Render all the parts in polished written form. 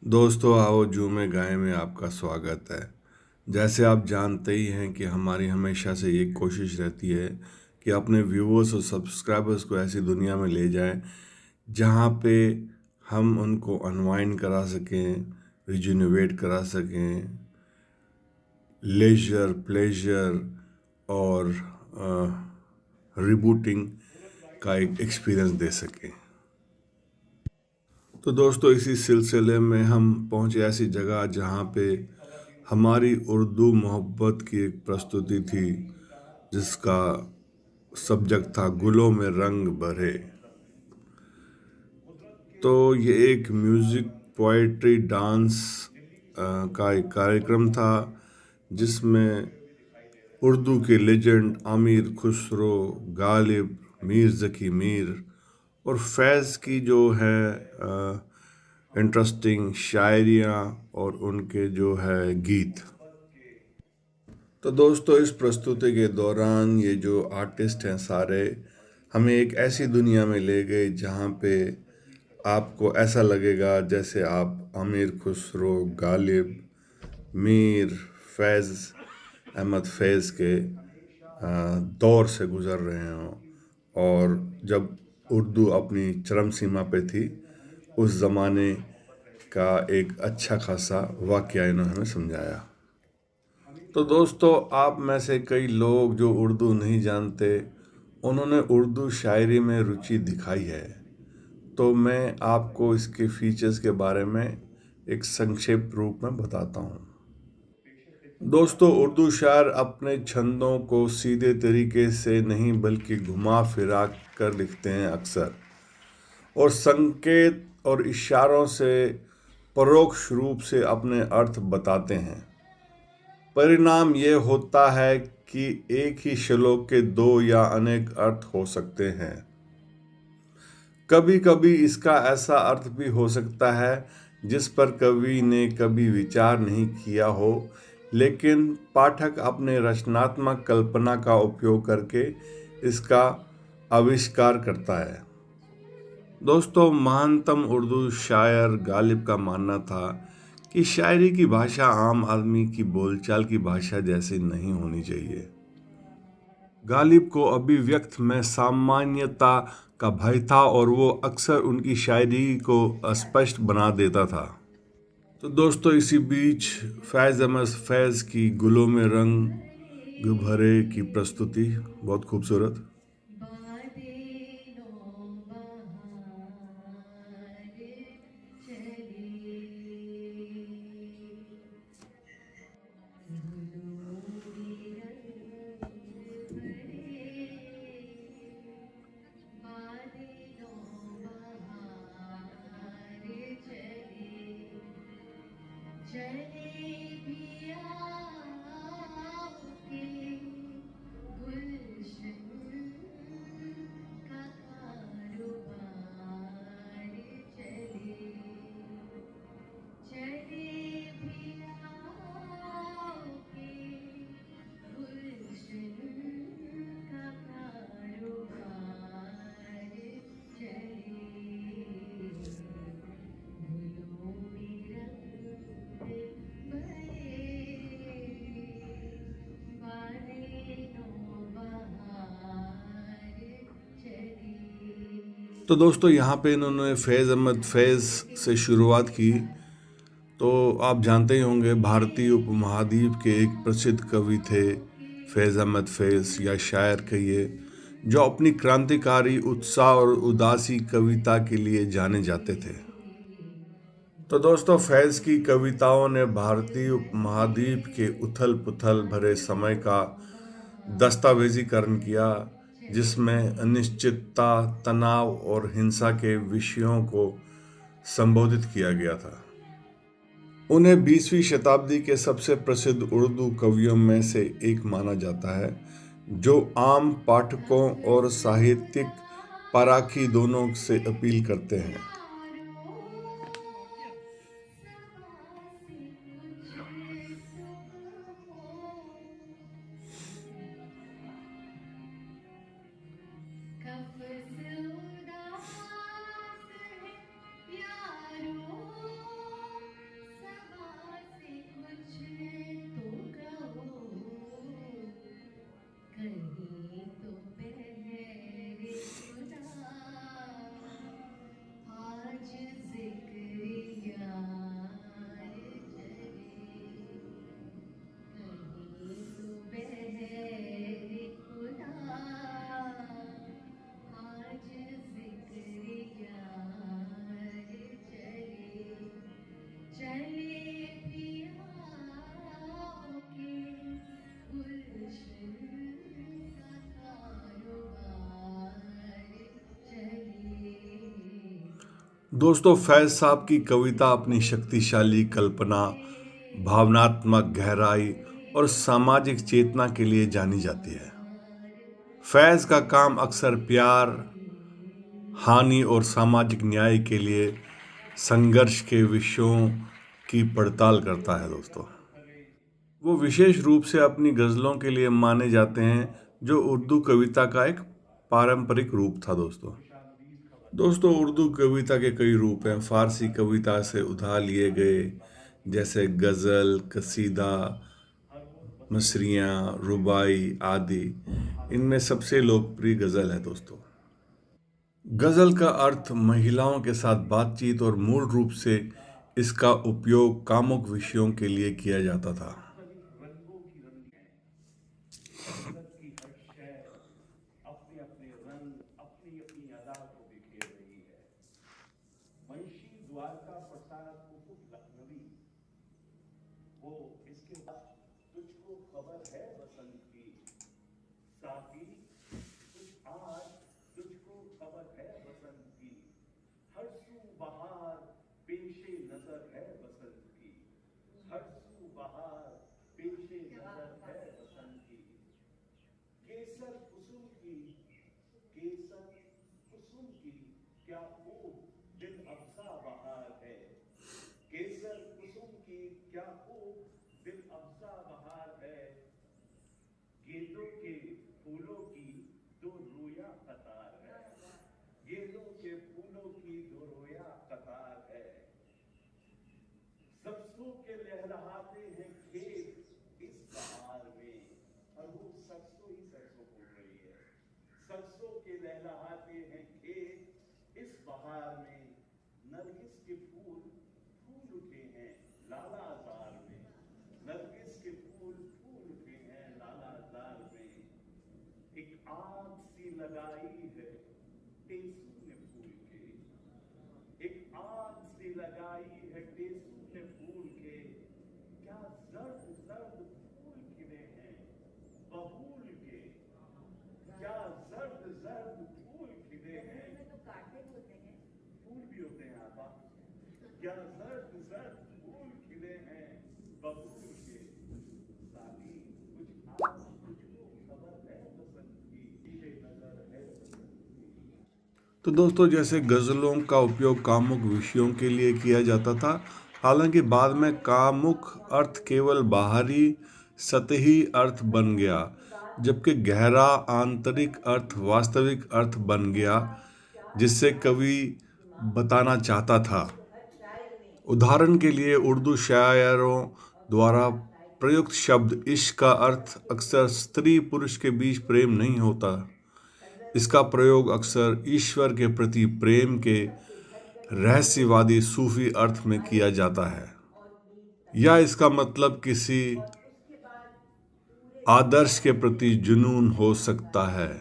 दोस्तों आओ झूमे गाए में आपका स्वागत है। जैसे आप जानते ही हैं कि हमारी हमेशा से ये कोशिश रहती है कि अपने व्यूअर्स और सब्सक्राइबर्स को ऐसी दुनिया में ले जाएं जहाँ पे हम उनको अनवाइंड करा सकें, रिजुनोवेट करा सकें, लेजर, प्लेजर और रिबूटिंग का एक एक्सपीरियंस दे सकें। तो दोस्तों इसी सिलसिले में हम पहुंचे ऐसी जगह जहां पे हमारी उर्दू मोहब्बत की एक प्रस्तुति थी जिसका सब्जेक्ट था गुलों में रंग भरे। तो ये एक म्यूज़िक, पोएट्री, डांस का एक कार्यक्रम था जिसमें उर्दू के लेजेंड अमीर खुसरो, गालिब, मीर ज़की मीर और फैज़ की जो है इंटरेस्टिंग शायरियाँ और उनके जो है गीत। तो दोस्तों इस प्रस्तुति के दौरान ये जो आर्टिस्ट हैं सारे हमें एक ऐसी दुनिया में ले गए जहाँ पे आपको ऐसा लगेगा जैसे आप अमीर खुसरो, गालिब, मीर, फैज़ अहमद फैज़ के दौर से गुज़र रहे हों और जब उर्दू अपनी चरम सीमा पे थी उस ज़माने का एक अच्छा खासा वाक़या इन्होंने हमें समझाया। तो दोस्तों आप में से कई लोग जो उर्दू नहीं जानते उन्होंने उर्दू शायरी में रुचि दिखाई है, तो मैं आपको इसके फीचर्स के बारे में एक संक्षिप्त रूप में बताता हूँ। दोस्तों उर्दू शायर अपने छंदों को सीधे तरीके से नहीं बल्कि घुमा फिरा कर लिखते हैं अक्सर, और संकेत और इशारों से परोक्ष रूप से अपने अर्थ बताते हैं। परिणाम ये होता है कि एक ही श्लोक के दो या अनेक अर्थ हो सकते हैं। कभी कभी इसका ऐसा अर्थ भी हो सकता है जिस पर कवि ने कभी विचार नहीं किया हो, लेकिन पाठक अपने रचनात्मक कल्पना का उपयोग करके इसका आविष्कार करता है। दोस्तों महानतम उर्दू शायर गालिब का मानना था कि शायरी की भाषा आम आदमी की बोलचाल की भाषा जैसी नहीं होनी चाहिए। गालिब को अभिव्यक्त में सामान्यता का भय था और वो अक्सर उनकी शायरी को अस्पष्ट बना देता था। तो दोस्तों इसी बीच फैज़ अहमद फैज़ की गुलों में रंग भरे की प्रस्तुति बहुत खूबसूरत। तो दोस्तों यहाँ पे इन्होंने फैज़ अहमद फैज़ से शुरुआत की। तो आप जानते ही होंगे भारतीय उपमहाद्वीप के एक प्रसिद्ध कवि थे फैज़ अहमद फैज़, या शायर कहिए, जो अपनी क्रांतिकारी उत्साह और उदासी कविता के लिए जाने जाते थे। तो दोस्तों फैज़ की कविताओं ने भारतीय उपमहाद्वीप के उथल पुथल भरे समय का दस्तावेजीकरण किया, जिसमें अनिश्चितता, तनाव और हिंसा के विषयों को संबोधित किया गया था। उन्हें 20वीं शताब्दी के सबसे प्रसिद्ध उर्दू कवियों में से एक माना जाता है, जो आम पाठकों और साहित्यिक पाराखी दोनों से अपील करते हैं। दोस्तों, फैज़ साहब की कविता अपनी शक्तिशाली कल्पना, भावनात्मक गहराई और सामाजिक चेतना के लिए जानी जाती है। फैज़ का काम अक्सर प्यार, हानि और सामाजिक न्याय के लिए संघर्ष के विषयों की पड़ताल करता है दोस्तों। वो विशेष रूप से अपनी गज़लों के लिए माने जाते हैं, जो उर्दू कविता का एक पारंपरिक रूप था दोस्तों। दोस्तों, उर्दू कविता के कई रूप हैं। फ़ारसी कविता से उधार लिए गए, जैसे गज़ल, कसीदा, मसरियाँ, रुबाई आदि। इनमें सबसे लोकप्रिय गज़ल है दोस्तों। गज़ल का अर्थ महिलाओं के साथ बातचीत और मूल रूप से इसका उपयोग कामुक विषयों के लिए किया जाता था। तो दोस्तों, जैसे गज़लों का उपयोग कामुक विषयों के लिए किया जाता था, हालांकि बाद में कामुक अर्थ केवल बाहरी सतही अर्थ बन गया, जबकि गहरा आंतरिक अर्थ वास्तविक अर्थ बन गया, जिससे कवि बताना चाहता था। उदाहरण के लिए, उर्दू शायरों द्वारा प्रयुक्त शब्द इश्क का अर्थ अक्सर स्त्री पुरुष के बीच प्रेम नहीं होता। इसका प्रयोग अक्सर ईश्वर के प्रति प्रेम के रहस्यवादी सूफी अर्थ में किया जाता है, या इसका मतलब किसी आदर्श के प्रति जुनून हो सकता है,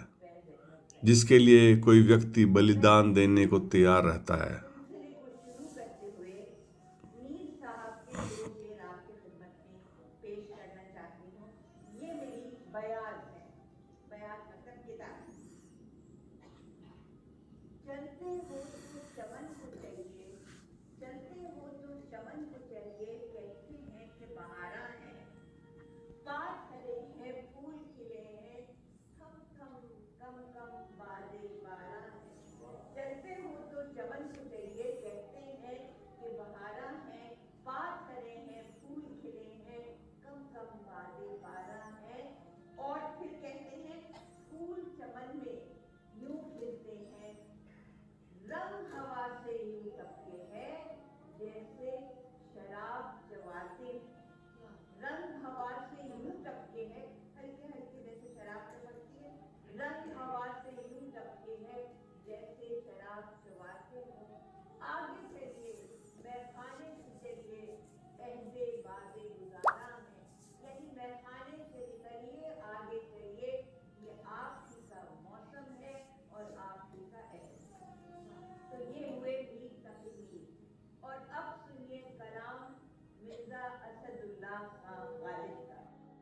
जिसके लिए कोई व्यक्ति बलिदान देने को तैयार रहता है।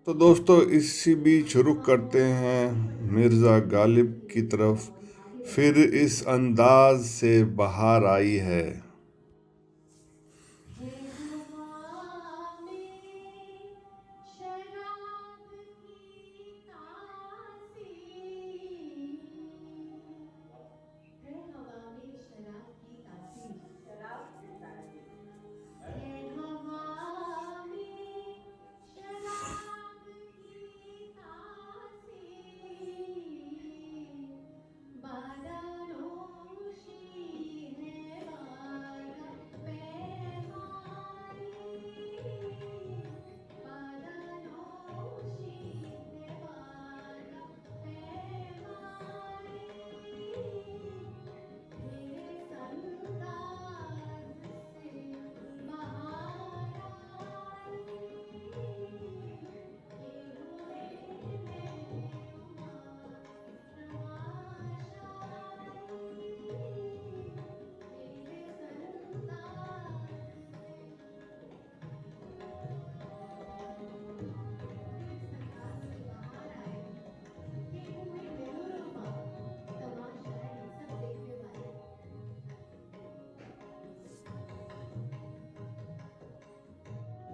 तो दोस्तों, इसी बीच रुख करते हैं मिर्ज़ा गालिब की तरफ। फिर इस अंदाज से बाहर आई है।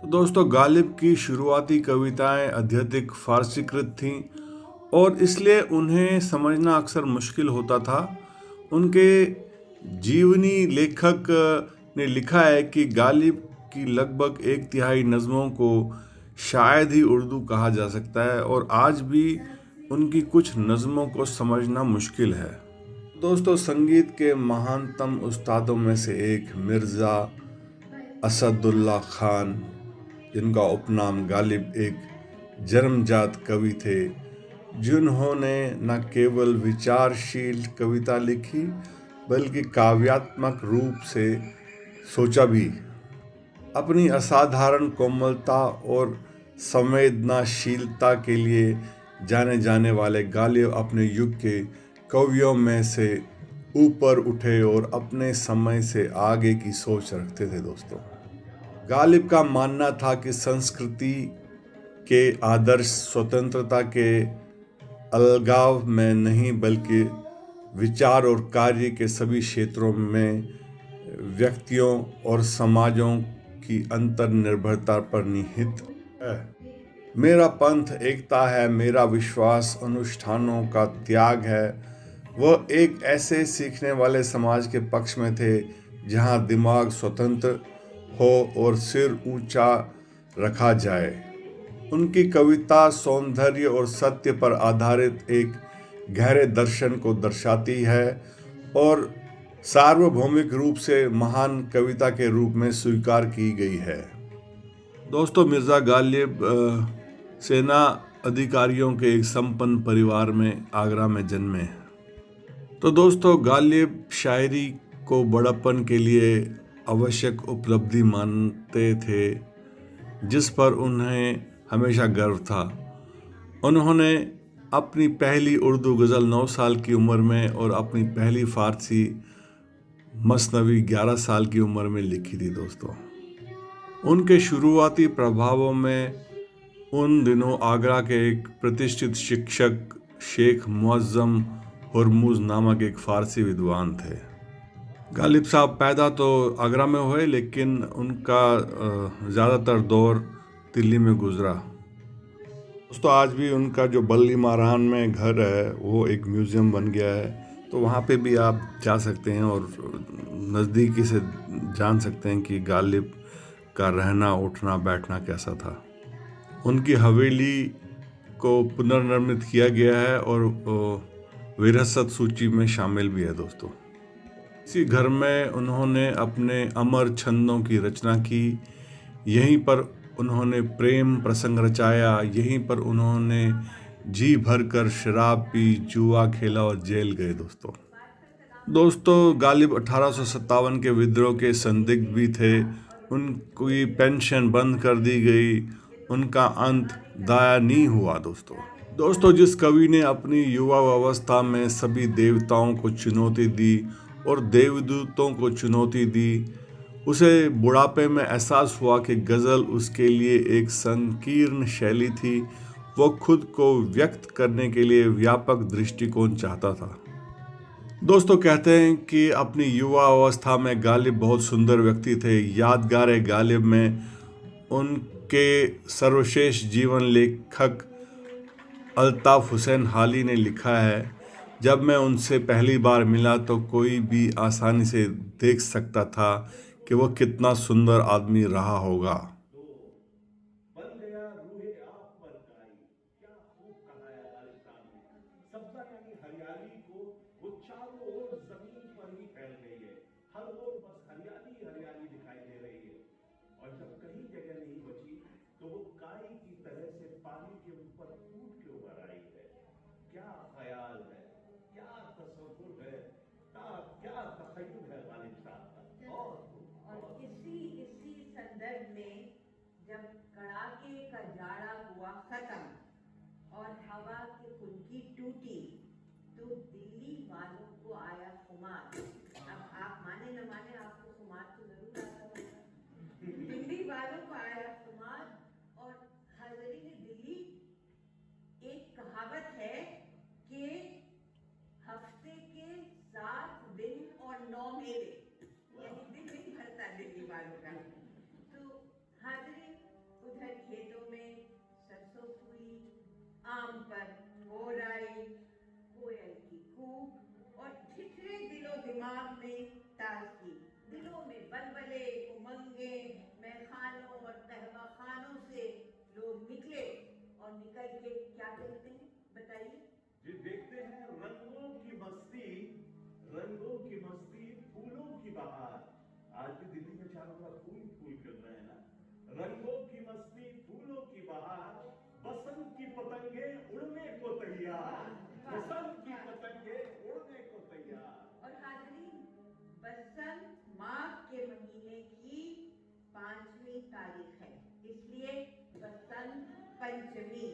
तो दोस्तों, गालिब की शुरुआती कविताएं आध्यात्मिक फारसीकृत थीं और इसलिए उन्हें समझना अक्सर मुश्किल होता था। उनके जीवनी लेखक ने लिखा है कि गालिब की लगभग एक तिहाई नज़मों को शायद ही उर्दू कहा जा सकता है और आज भी उनकी कुछ नज़मों को समझना मुश्किल है। दोस्तों, संगीत के महानतम उस्तादों में से एक मिर्ज़ा असदुल्ला खान, जिनका उपनाम गालिब, एक जन्मजात कवि थे जिन्होंने न केवल विचारशील कविता लिखी बल्कि काव्यात्मक रूप से सोचा भी। अपनी असाधारण कोमलता और संवेदनाशीलता के लिए जाने जाने वाले गालिब अपने युग के कवियों में से ऊपर उठे और अपने समय से आगे की सोच रखते थे। दोस्तों, गालिब का मानना था कि संस्कृति के आदर्श स्वतंत्रता के अलगाव में नहीं बल्कि विचार और कार्य के सभी क्षेत्रों में व्यक्तियों और समाजों की अंतर्निर्भरता पर निहित है। मेरा पंथ एकता है, मेरा विश्वास अनुष्ठानों का त्याग है। वह एक ऐसे सीखने वाले समाज के पक्ष में थे जहां दिमाग स्वतंत्र हो और सिर ऊंचा रखा जाए। उनकी कविता सौंदर्य और सत्य पर आधारित एक गहरे दर्शन को दर्शाती है और सार्वभौमिक रूप से महान कविता के रूप में स्वीकार की गई है। दोस्तों, मिर्ज़ा गालिब सेना अधिकारियों के एक संपन्न परिवार में आगरा में जन्मे। तो दोस्तों, गालिब शायरी को बड़प्पन के लिए आवश्यक उपलब्धि मानते थे जिस पर उन्हें हमेशा गर्व था। उन्होंने अपनी पहली उर्दू गज़ल 9 साल की उम्र में और अपनी पहली फ़ारसी मसनवी 11 साल की उम्र में लिखी थी। दोस्तों, उनके शुरुआती प्रभावों में उन दिनों आगरा के एक प्रतिष्ठित शिक्षक शेख मुअज़्ज़म हुरमुज़ नामक एक फ़ारसी विद्वान थे। गालिब साहब पैदा तो आगरा में हुए लेकिन उनका ज़्यादातर दौर दिल्ली में गुजरा। दोस्तों, आज भी उनका जो बल्ली मारान में घर है वो एक म्यूज़ियम बन गया है, तो वहाँ पे भी आप जा सकते हैं और नज़दीकी से जान सकते हैं कि गालिब का रहना उठना बैठना कैसा था। उनकी हवेली को पुनर्निर्मित किया गया है और विरासत सूची में शामिल भी है। दोस्तों, इसी घर में उन्होंने अपने अमर छंदों की रचना की। यहीं पर उन्होंने प्रेम प्रसंग रचाया, यहीं पर उन्होंने जी भर कर शराब पी, जुआ खेला और जेल गए। दोस्तों, गालिब 1857 के विद्रोह के संदिग्ध भी थे। उनकी पेंशन बंद कर दी गई, उनका अंत दयनीय हुआ। दोस्तों, जिस कवि ने अपनी युवा अवस्था में सभी देवताओं को चुनौती दी और देवदूतों को चुनौती दी, उसे बुढ़ापे में एहसास हुआ कि गज़ल उसके लिए एक संकीर्ण शैली थी। वो खुद को व्यक्त करने के लिए व्यापक दृष्टिकोण चाहता था। दोस्तों, कहते हैं कि अपनी युवा अवस्था में गालिब बहुत सुंदर व्यक्ति थे। यादगार गालिब में उनके सर्वश्रेष्ठ जीवन लेखक अल्ताफ़ हुसैन हाली ने लिखा है, जब मैं उनसे पहली बार मिला तो कोई भी आसानी से देख सकता था कि वह कितना सुंदर आदमी रहा होगा। और इसी इसी संदर्भ में जब कड़ाके का जाड़ा हुआ खत्म और हवा की फुल्की टूटी तो दिल्ली वालों को आया खुमार। अब आप माने न माने, आपको खुमार तो जरूर आता होगा। दिल्ली वालों को आया खुमार और हाज़रीन दिल्ली, एक कहावत है कि हफ्ते के 7 दिन और 9 मेले, यानी दिन नहीं भरता दिल्ली वालों का। तो हाज़रीन, रंगों की मस्ती, रंगों की मस्ती, फूलों की बहार। आज भी दिल्ली में चारों तरफ फूल फूल खिल रहे हैं ना। रंगों की मस्ती, फूलों की बहार, बसंत की पतंगे उड़ने को तैयार, बसंत की पतंगे उड़ने को तैयार। और हाजरीन, बसंत माघ के महीने की 5वीं तारीख है, इसलिए बसंत पंचमी।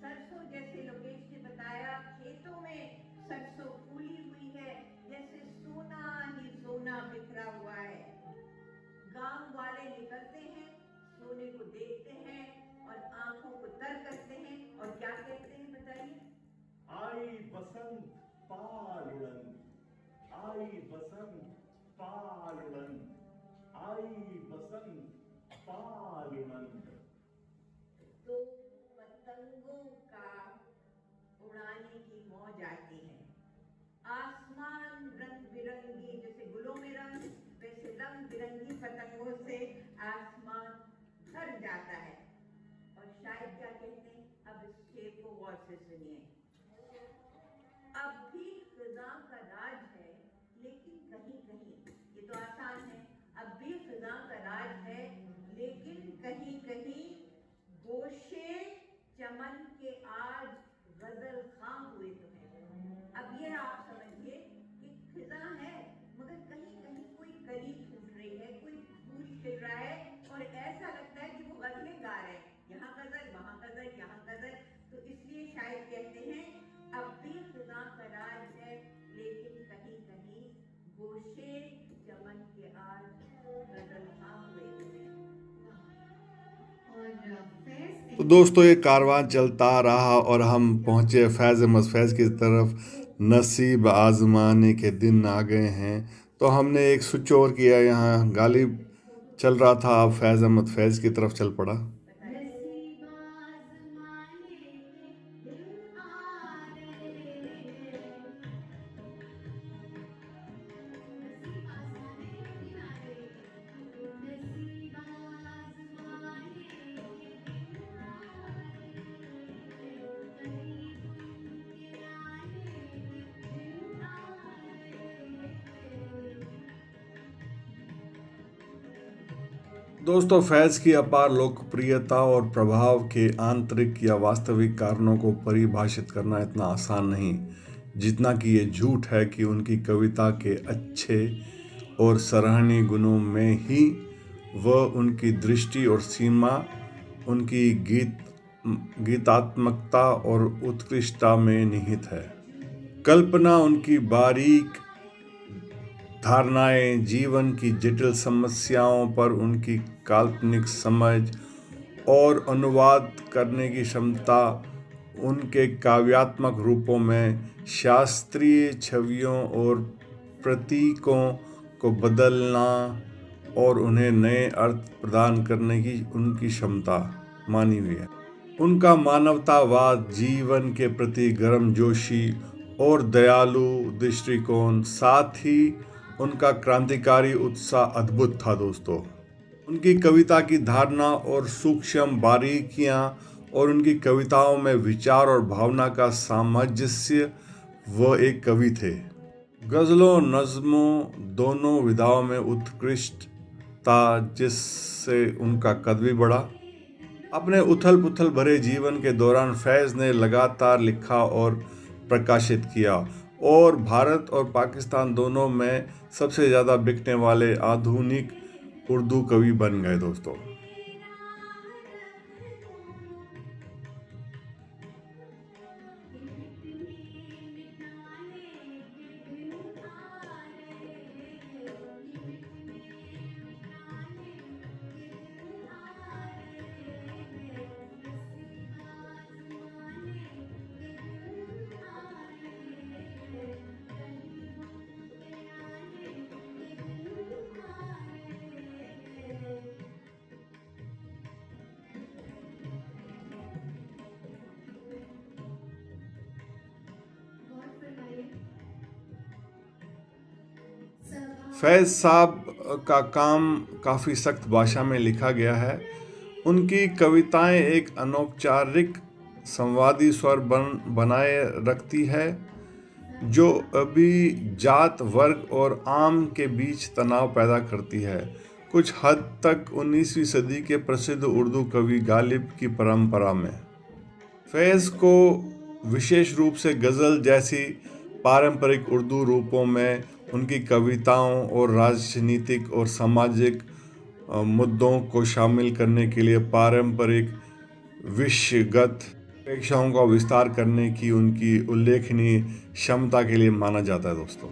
सरसों, जैसे लोकेश ने बताया, खेतों में सरसों फूली हुई है, जैसे सोना ही सोना बिखरा हुआ है। गांव वाले निकलते हैं, सोने को देखते हैं और आंखों को तर करते हैं, और क्या कहते हैं बताइए? आई बसंत पाल उड़न, आई बसंत पाल उड़न, आई बसंत पाल उड़न। तो पतंगों का उड़ाने की मौज आती है। आसमान रंग बिरंगी, जैसे गुलों में रंग, वैसे रंग बिरंगी पतंगों से आसमान भर जाता है। और शायद क्या कहते हैं, अब इस शेर को गौर से सुनिए। अब भी फिजा का राज है, लेकिन कहीं कहीं, ये तो आसान है, अब भी फिजा का राज है, लेकिन कहीं कहीं गोशे चमन के आज गजल खां हुए तो हैं। अब ये आप समझिए कि फिजा है, मगर कहीं कहीं कोई कली फूट रही है, कोई फूल खिल रहा है, और ऐसा लगता है कि वो गजलें गा रहे हैं, यहाँ गजल, वहाँ गजल, यहाँ गजल। तो इसलिए शायद कहते हैं, अब भी फिजा का राज है, लेकिन कहीं कहीं गोशे चमन के आज गजल खां हुए तो हैं। तो दोस्तों ये कारवां चलता रहा और हम पहुँचे फैज़ अहमद फैज़ की तरफ। नसीब आजमाने के दिन आ गए हैं, तो हमने एक स्विच ओवर किया, यहाँ गालिब चल रहा था, अब फैज़ अहमद फैज़ की तरफ चल पड़ा। दोस्तों फैज़ की अपार लोकप्रियता और प्रभाव के आंतरिक या वास्तविक कारणों को परिभाषित करना इतना आसान नहीं जितना कि ये झूठ है कि उनकी कविता के अच्छे और सराहनीय गुणों में ही वह उनकी दृष्टि और सीमा, उनकी गीतात्मकता और उत्कृष्टता में निहित है। कल्पना, उनकी बारीक धारणाएं, जीवन की जटिल समस्याओं पर उनकी काल्पनिक समझ और अनुवाद करने की क्षमता, उनके काव्यात्मक रूपों में शास्त्रीय छवियों और प्रतीकों को बदलना और उन्हें नए अर्थ प्रदान करने की उनकी क्षमता मानी हुई है। उनका मानवतावाद, जीवन के प्रति गर्मजोशी और दयालु दृष्टिकोण, साथ ही उनका क्रांतिकारी उत्साह अद्भुत था दोस्तों। उनकी कविता की धारणा और सूक्ष्म बारीकियां और उनकी कविताओं में विचार और भावना का सामंजस्य, वह एक कवि थे। गज़लों, नज़्मों दोनों विधाओं में उत्कृष्ट था, जिससे उनका कद भी बढ़ा। अपने उथल पुथल भरे जीवन के दौरान फैज़ ने लगातार लिखा और प्रकाशित किया और भारत और पाकिस्तान दोनों में सबसे ज़्यादा बिकने वाले आधुनिक उर्दू कवि बन गए दोस्तों। फैज़ साहब का काम काफ़ी सख्त भाषा में लिखा गया है। उनकी कविताएं एक अनौपचारिक संवादी स्वर बनाए रखती है जो अभी जात वर्ग और आम के बीच तनाव पैदा करती है। कुछ हद तक 19वीं सदी के प्रसिद्ध उर्दू कवि गालिब की परंपरा में फैज़ को विशेष रूप से गज़ल जैसी पारंपरिक उर्दू रूपों में उनकी कविताओं और राजनीतिक और सामाजिक मुद्दों को शामिल करने के लिए पारंपरिक विषयगत अपेक्षाओं का विस्तार करने की उनकी उल्लेखनीय क्षमता के लिए माना जाता है दोस्तों।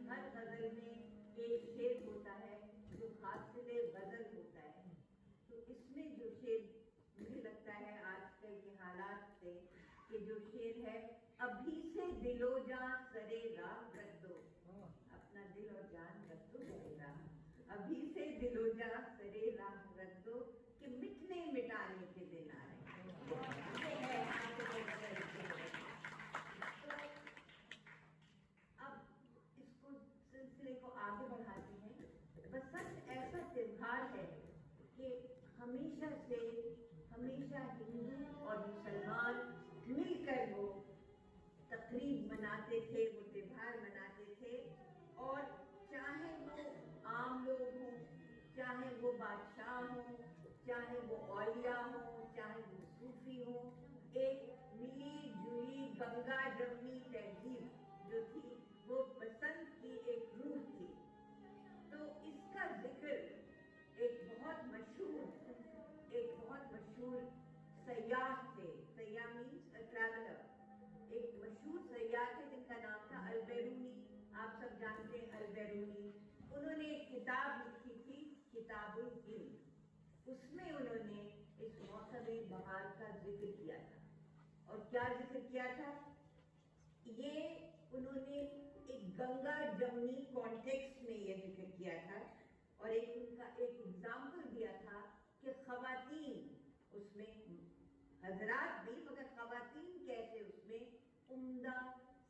हर गजल में एक शेर होता है जो हासिले गजल होता है। तो इसमें जो शेर मुझे लगता है आजकल के हालात से कि जो शेर है, अभी से दिलो जान सरे राह रख दो, अपना दिल और जान रख दो सरे राह, अभी से दिलो जान सरे राह रख दो कि मिटने मिटाने के दिन आ रहे हैं। आगे बढ़ाते हैं। बसंत ऐसा त्योहार है कि हमेशा हिंदू और मुसलमान मिलकर वो तकरीब मनाते थे, वो त्योहार मनाते थे। और चाहे वो आम लोग हों, चाहे वो बादशाह हों, चाहे वो औलिया हों, चाहे वो सूफी हों, एक मिली जुली गंगा जमुनी तहजीब जो थी वो बसंत की एक रूह थी। तो इसका जिक्र एक बहुत मशहूर सयाह थे। सयाह मीन्स अ ट्रैवलर, एक मशहूर सयाह थे जिनका नाम था अल-बैरूनी। आप सब जानते हैं अल-बैरूनी। उन्होंने एक किताब लिखी थी, किताबुल हिंद। उसमें उन्होंने इस मौसम बहार का जिक्र किया था। और क्या जिक्र किया था? ये उन्होंने एक गंगा जमुनी कॉन्टेक्स्ट में ये जिक्र किया था। और उनका एक एग्जाम्पल दिया था कि खवातीन उसमें, हजरात भी, मगर खवातीन कैसे उसमें उम्दा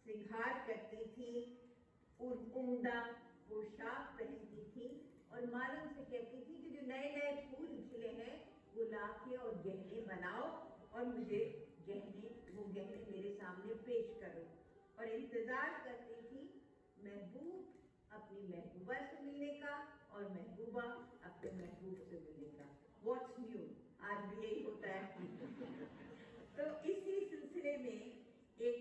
सिंगार करती थी और उम्दा पोशाक पहनती थी और मालूम से कहती थी कि जो नए नए फूल खिले हैं वो लाके और गहने बनाओ और मुझे वो गहने मेरे सामने पेश करो। और इंतजार करती थी महबूब अपनी महबूबा से मिलने का और महबूबा अपने महबूब से मिलने का। व्हाट्स न्यू, आज भी यही होता है। तो इसी सिलसिले में एक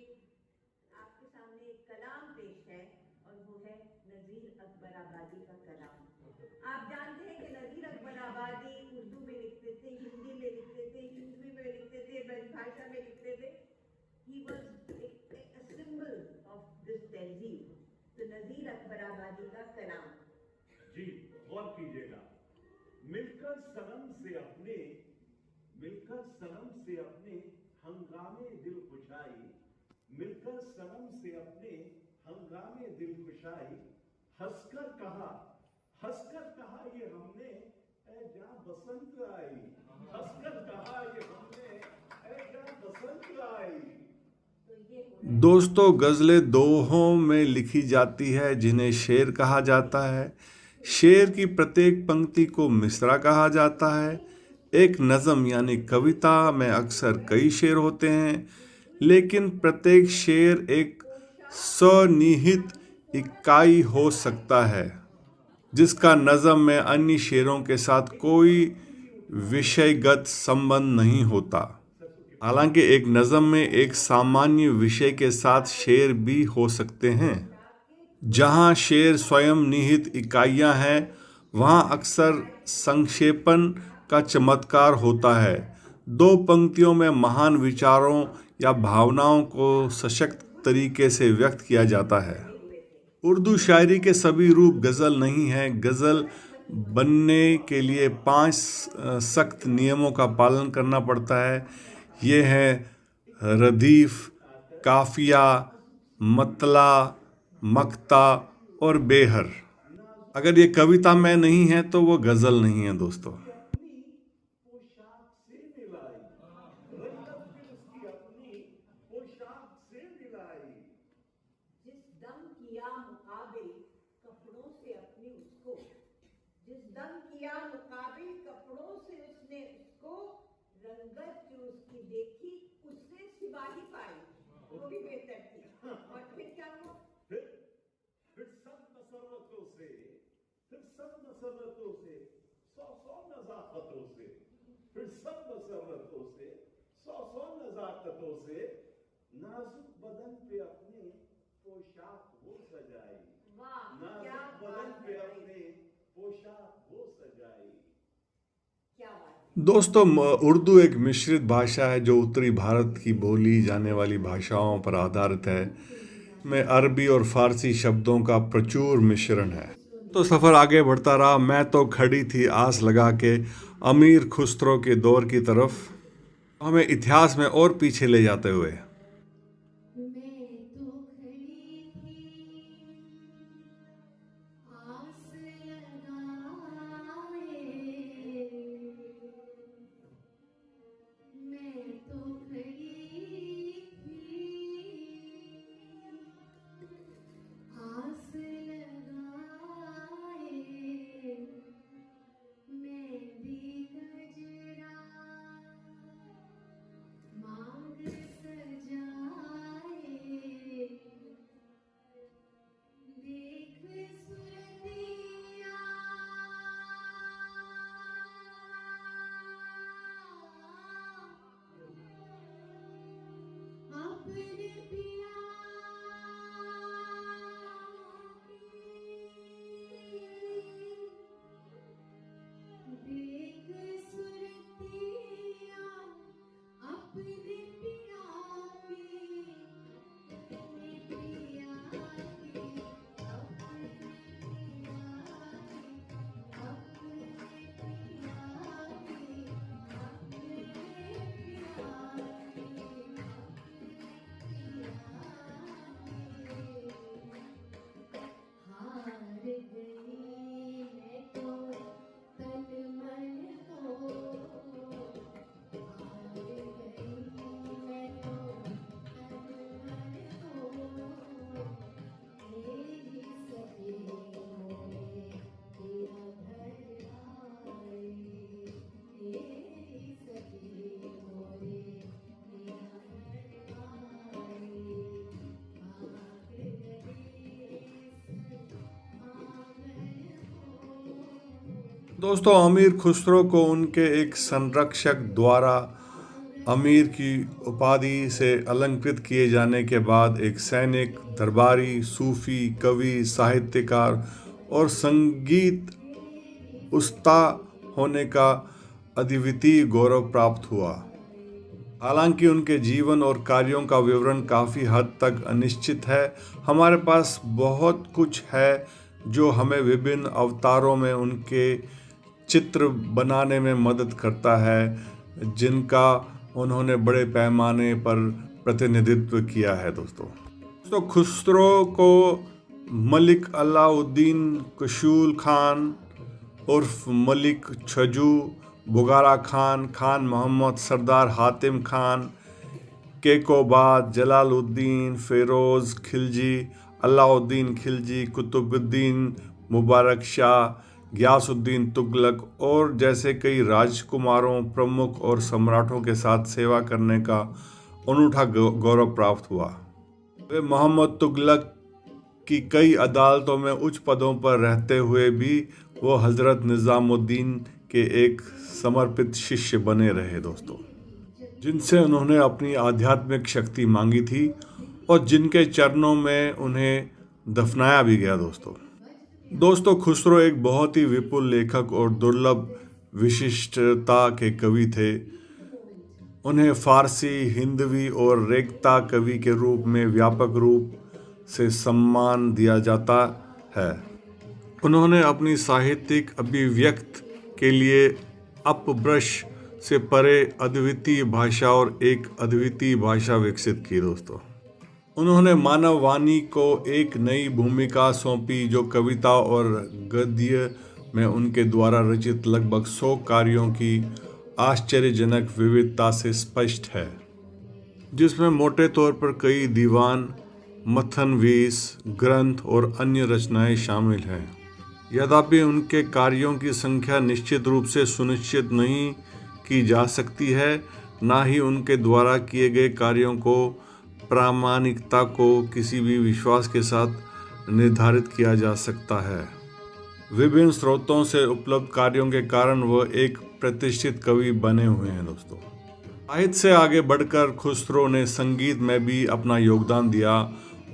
आपके सामने एक कलाम पेश है और वो है नज़ीर अकबर आबादी का कलाम। आप जानते हैं कि नज़ीर अकबर आबादी उर्दू में लिखते थे, हिंदी में लिखते थे, हिंदी में लिखते थे, भाषा में लिखते थे। He was a symbol of this तहजीब। तो नज़ीर अकबर आबादी का कलाम जी गौर कीजिएगा। मिलकर सनम से अपने हंगामे दिल खुशाई, मिलकर सनम से अपने हंगामे दिल खुशाई, हंसकर कहा ये हमने ऐ जा बसंत आई, हंसकर कहा ये हमने ऐ जा बसंत आई। दोस्तों, गज़लें दोहों में लिखी जाती है जिन्हें शेर कहा जाता है। शेर की प्रत्येक पंक्ति को मिसरा कहा जाता है। एक नज़म यानी कविता में अक्सर कई शेर होते हैं, लेकिन प्रत्येक शेर एक स्वनिहित इकाई हो सकता है जिसका नज़म में अन्य शेरों के साथ कोई विषयगत संबंध नहीं होता। हालांकि एक नज़म में एक सामान्य विषय के साथ शेर भी हो सकते हैं। जहाँ शेर स्वयं निहित इकाइयाँ हैं, वहाँ अक्सर संक्षेपण का चमत्कार होता है। दो पंक्तियों में महान विचारों या भावनाओं को सशक्त तरीके से व्यक्त किया जाता है। उर्दू शायरी के सभी रूप गज़ल नहीं हैं। गज़ल बनने के लिए 5 सख्त नियमों का पालन करना पड़ता है। ये हैं रदीफ़, काफ़िया, मतला, मक्ता और बेहर। अगर ये कविता में नहीं है तो वो गज़ल नहीं है दोस्तों। पोशाक से मिलाई, रंगत फिर उसकी अपनी पोशाक से मिलाई। जिस दम किया मुकाबिल कपड़ों से अपने उसको, जिस दम किया मुकाबिल कपड़ों से उसने उसको, रंगत जो उसकी देखी उससे सिवाही पाई, वो भी बेहतर थी। और फिर क्या हुआ? फिर सब मसरतों से, फिर सब मसरतों से, सौ नजाकतों से, फिर सब मसरतों से, सौ नजाकतों से, नाजुक बदन पे अपने पोशाक वो सजाई। वाह, क्या नाजुक बदन बात पे है। अपने पोशाक वो सजाई। क्या बात है। दोस्तों, उर्दू एक मिश्रित भाषा है जो उत्तरी भारत की बोली जाने वाली भाषाओं पर आधारित है। में अरबी और फारसी शब्दों का प्रचुर मिश्रण है। तो सफ़र आगे बढ़ता रहा। मैं तो खड़ी थी आस लगा के अमीर खुसरो के दौर की तरफ, हमें इतिहास में और पीछे ले जाते हुए। मैं तो खड़ी थी आस लगाए, मैं तो खड़ी थी आस लगाए, मैं भी गजरा मांग सजाए, देख सुरतिया अपने पिया की, देख सुरतिया अपने पिया की, अपने पिया की, अपने पिया की, अपने पिया की, अपने पिया की। हार गई मैं तो तन मन को, हार गई मैं तो तन मन को, तेरी सजे मोरे तेरा घर आए, तेरी सजे मोरे तेरा घर आए, भाग गए दोस्तों, अमीर खुसरो को उनके एक संरक्षक द्वारा अमीर की उपाधि से अलंकृत किए जाने के बाद एक सैनिक, दरबारी, सूफी, कवि, साहित्यकार और संगीत उस्ता होने का अद्वितीय गौरव प्राप्त हुआ। हालांकि उनके जीवन और कार्यों का विवरण काफ़ी हद तक अनिश्चित है। हमारे पास बहुत कुछ है जो हमें विभिन्न अवतारों में उनके चित्र बनाने में मदद करता है, जिनका उन्होंने बड़े पैमाने पर प्रतिनिधित्व किया है। दोस्तों, खुसरो को मलिक अलाउद्दीन कुशूल खान उर्फ मलिक छजू, बुगारा खान, खान मोहम्मद, सरदार हातिम खान, केकोबाद, जलालुद्दीन, फ़िरोज़ खिलजी, अलाउद्दीन खिलजी, कुतुबुद्दीन मुबारक शाह, गियासुद्दीन तुगलक और जैसे कई राजकुमारों, प्रमुख और सम्राटों के साथ सेवा करने का अनूठा गौरव प्राप्त हुआ। वे मोहम्मद तुगलक कि कई अदालतों में उच्च पदों पर रहते हुए भी वो हज़रत निज़ामुद्दीन के एक समर्पित शिष्य बने रहे दोस्तों, जिनसे उन्होंने अपनी आध्यात्मिक शक्ति मांगी थी और जिनके चरणों में उन्हें दफनाया भी गया दोस्तों खुसरो एक बहुत ही विपुल लेखक और दुर्लभ विशिष्टता के कवि थे। उन्हें फारसी, हिंदवी और रेख्ता कवि के रूप में व्यापक रूप से सम्मान दिया जाता है। उन्होंने अपनी साहित्यिक अभिव्यक्त के लिए अपभ्रंश से परे अद्वितीय भाषा और एक अद्वितीय भाषा विकसित की दोस्तों। उन्होंने मानव वाणी को एक नई भूमिका सौंपी जो कविता और गद्य में उनके द्वारा रचित लगभग 100 कार्यों की आश्चर्यजनक विविधता से स्पष्ट है, जिसमें मोटे तौर पर कई दीवान, मथनवीस, ग्रंथ और अन्य रचनाएं शामिल हैं। यद्यपि उनके कार्यों की संख्या निश्चित रूप से सुनिश्चित नहीं की जा सकती है, ना ही उनके द्वारा किए गए कार्यों को प्रामाणिकता को किसी भी विश्वास के साथ निर्धारित किया जा सकता है। विभिन्न स्रोतों से उपलब्ध कार्यों के कारण वह एक प्रतिष्ठित कवि बने हुए हैं दोस्तों। साहित्य से आगे बढ़कर खुसरो ने संगीत में भी अपना योगदान दिया।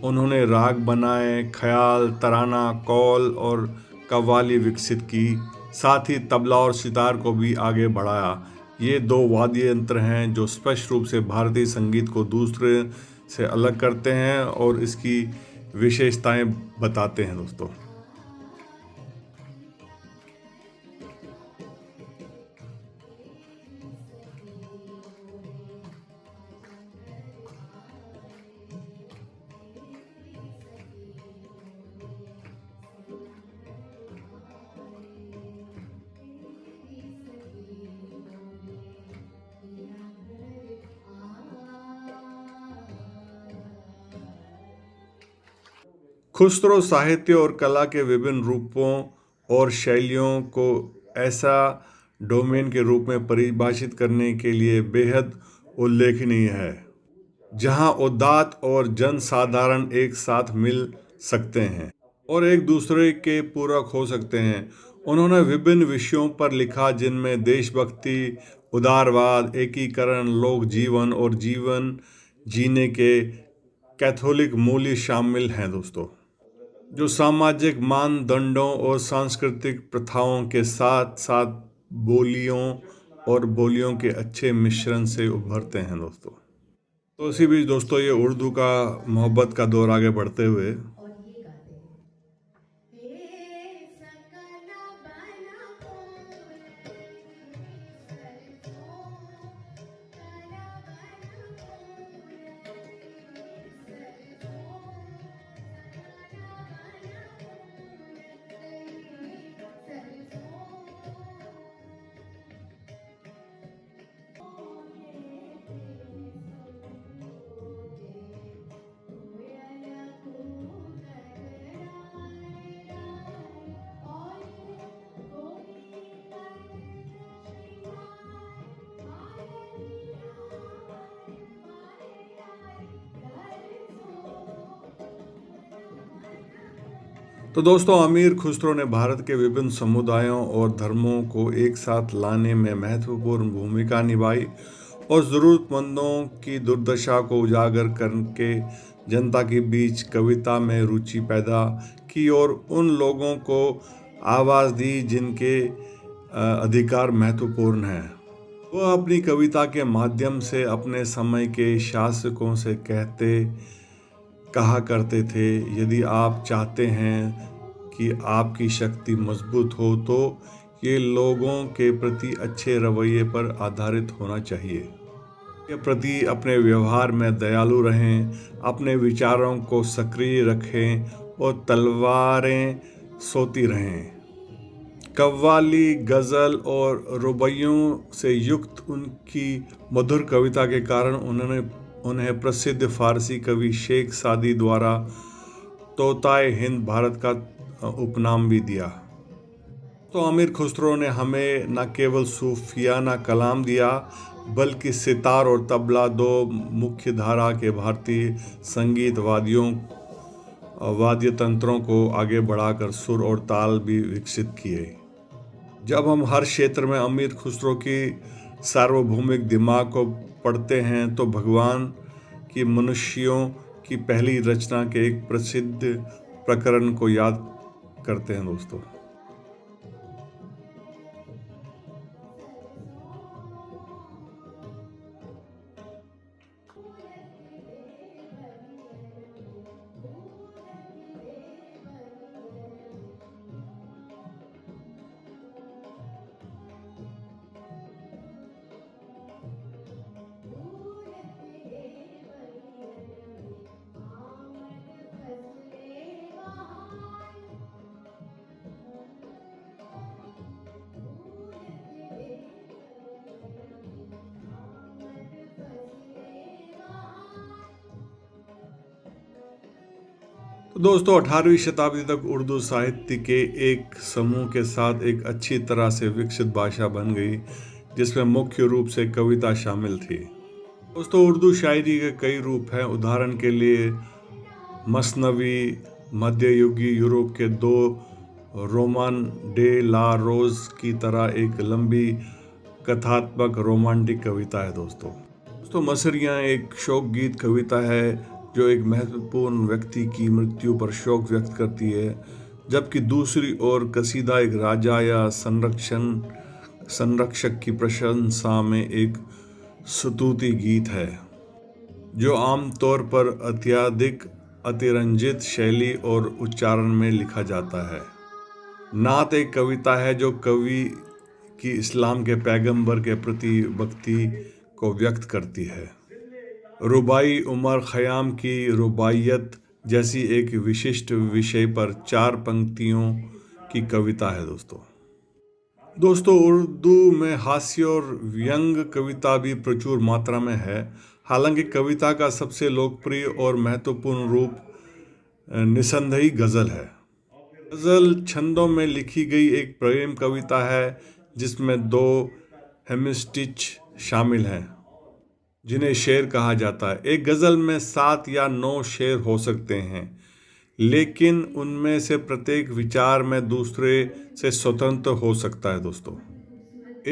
उन्होंने राग बनाए, ख्याल, तराना, कौल और कव्वाली विकसित की, साथ ही तबला और सितार को भी आगे बढ़ाया। ये 2 वाद्य यंत्र हैं जो स्पष्ट रूप से भारतीय संगीत को दूसरे से अलग करते हैं और इसकी विशेषताएं बताते हैं दोस्तों। खुसरो साहित्य और कला के विभिन्न रूपों और शैलियों को ऐसा डोमेन के रूप में परिभाषित करने के लिए बेहद उल्लेखनीय है, जहां उदात्त और जनसाधारण एक साथ मिल सकते हैं और एक दूसरे के पूरक हो सकते हैं। उन्होंने विभिन्न विषयों पर लिखा, जिनमें देशभक्ति, उदारवाद, एकीकरण, लोक जीवन और जीवन जीने के कैथोलिक मूल्य शामिल हैं दोस्तों, जो सामाजिक मानदंडों और सांस्कृतिक प्रथाओं के साथ साथ बोलियों के अच्छे मिश्रण से उभरते हैं दोस्तों। तो इसी बीच दोस्तों ये उर्दू का मोहब्बत का दौर आगे बढ़ते हुए और ये गाते हैं, हे सकना बना सरसों कला तो दोस्तों अमीर खुसरो ने भारत के विभिन्न समुदायों और धर्मों को एक साथ लाने में महत्वपूर्ण भूमिका निभाई और ज़रूरतमंदों की दुर्दशा को उजागर करके जनता के बीच कविता में रुचि पैदा की और उन लोगों को आवाज़ दी जिनके अधिकार महत्वपूर्ण हैं। वह अपनी कविता के माध्यम से अपने समय के शासकों से कहा करते थे, यदि आप चाहते हैं कि आपकी शक्ति मजबूत हो तो ये लोगों के प्रति अच्छे रवैये पर आधारित होना चाहिए। के प्रति अपने व्यवहार में दयालु रहें, अपने विचारों को सक्रिय रखें और तलवारें सोती रहें। कव्वाली, गज़ल और रुबाइयों से युक्त उनकी मधुर कविता के कारण उन्हें प्रसिद्ध फारसी कवि शेख सादी द्वारा तोताए हिंद भारत का उपनाम भी दिया। तो अमीर खुसरो ने हमें न केवल सूफियाना कलाम दिया, बल्कि सितार और तबला, 2 मुख्य धारा के भारतीय संगीत वाद्यों वाद्य तंत्रों को आगे बढ़ाकर सुर और ताल भी विकसित किए। जब हम हर क्षेत्र में अमीर खुसरो की सार्वभौमिक दिमाग को पढ़ते हैं तो भगवान की मनुष्यों की पहली रचना के एक प्रसिद्ध प्रकरण को याद करते हैं दोस्तों। तो दोस्तों 18वीं शताब्दी तक उर्दू साहित्य के एक समूह के साथ एक अच्छी तरह से विकसित भाषा बन गई, जिसमें मुख्य रूप से कविता शामिल थी। दोस्तों उर्दू शायरी के कई रूप हैं। उदाहरण के लिए मसनवी मध्ययुगी यूरोप के 2 रोमन डे ला रोज की तरह एक लंबी कथात्मक रोमांटिक कविता है दोस्तों मसरियाँ एक शोक गीत कविता है जो एक महत्वपूर्ण व्यक्ति की मृत्यु पर शोक व्यक्त करती है, जबकि दूसरी ओर कसीदा एक राजा या संरक्षक की प्रशंसा में एक स्तुति गीत है, जो आमतौर पर अत्यधिक अतिरंजित शैली और उच्चारण में लिखा जाता है। नात एक कविता है जो कवि की इस्लाम के पैगंबर के प्रति भक्ति को व्यक्त करती है। रुबाई उमर खयाम की रुबाइयत जैसी एक विशिष्ट विषय पर 4 पंक्तियों की कविता है दोस्तों उर्दू में हास्य और व्यंग कविता भी प्रचुर मात्रा में है। हालांकि कविता का सबसे लोकप्रिय और महत्वपूर्ण रूप निसंदेही गज़ल है। गज़ल छंदों में लिखी गई एक प्रेम कविता है जिसमें 2 हेमिस्टिच शामिल हैं, जिन्हें शेर कहा जाता है। एक गज़ल में 7 या 9 शेर हो सकते हैं, लेकिन उनमें से प्रत्येक विचार में दूसरे से स्वतंत्र हो सकता है दोस्तों।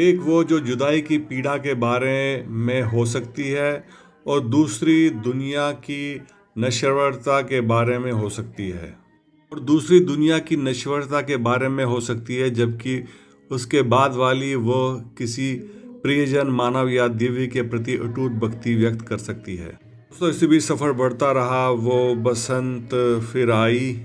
एक वो जो जुदाई की पीड़ा के बारे में हो सकती है और दूसरी दुनिया की नश्वरता के बारे में हो सकती है जबकि उसके बाद वाली वो किसी प्रियजन मानव या दिव्य के प्रति अटूट भक्ति व्यक्त कर सकती है। दोस्तों इसी बीच सफ़र बढ़ता रहा, वो बसंत फिर आई।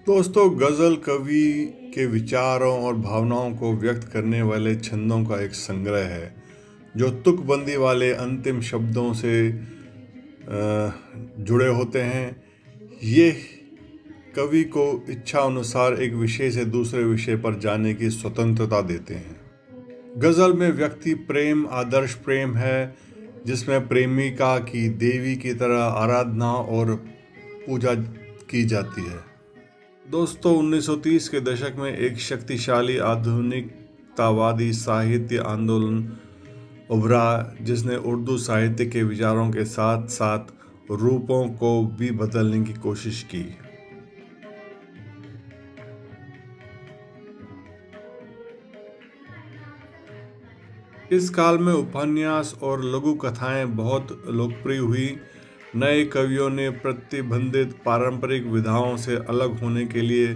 दोस्तों गज़ल कवि के विचारों और भावनाओं को व्यक्त करने वाले छंदों का एक संग्रह है जो तुकबंदी वाले अंतिम शब्दों से जुड़े होते हैं। ये कवि को इच्छा अनुसार एक विषय से दूसरे विषय पर जाने की स्वतंत्रता देते हैं। गज़ल में व्यक्ति प्रेम आदर्श प्रेम है जिसमें प्रेमिका की देवी की तरह आराधना और पूजा की जाती है। दोस्तों 1930 के दशक में एक शक्तिशाली आधुनिकतावादी साहित्य आंदोलन उभरा जिसने उर्दू साहित्य के विचारों के साथ साथ रूपों को भी बदलने की कोशिश की। इस काल में उपन्यास और लघु कथाएं बहुत लोकप्रिय हुई। नए कवियों ने प्रतिबंधित पारंपरिक विधाओं से अलग होने के लिए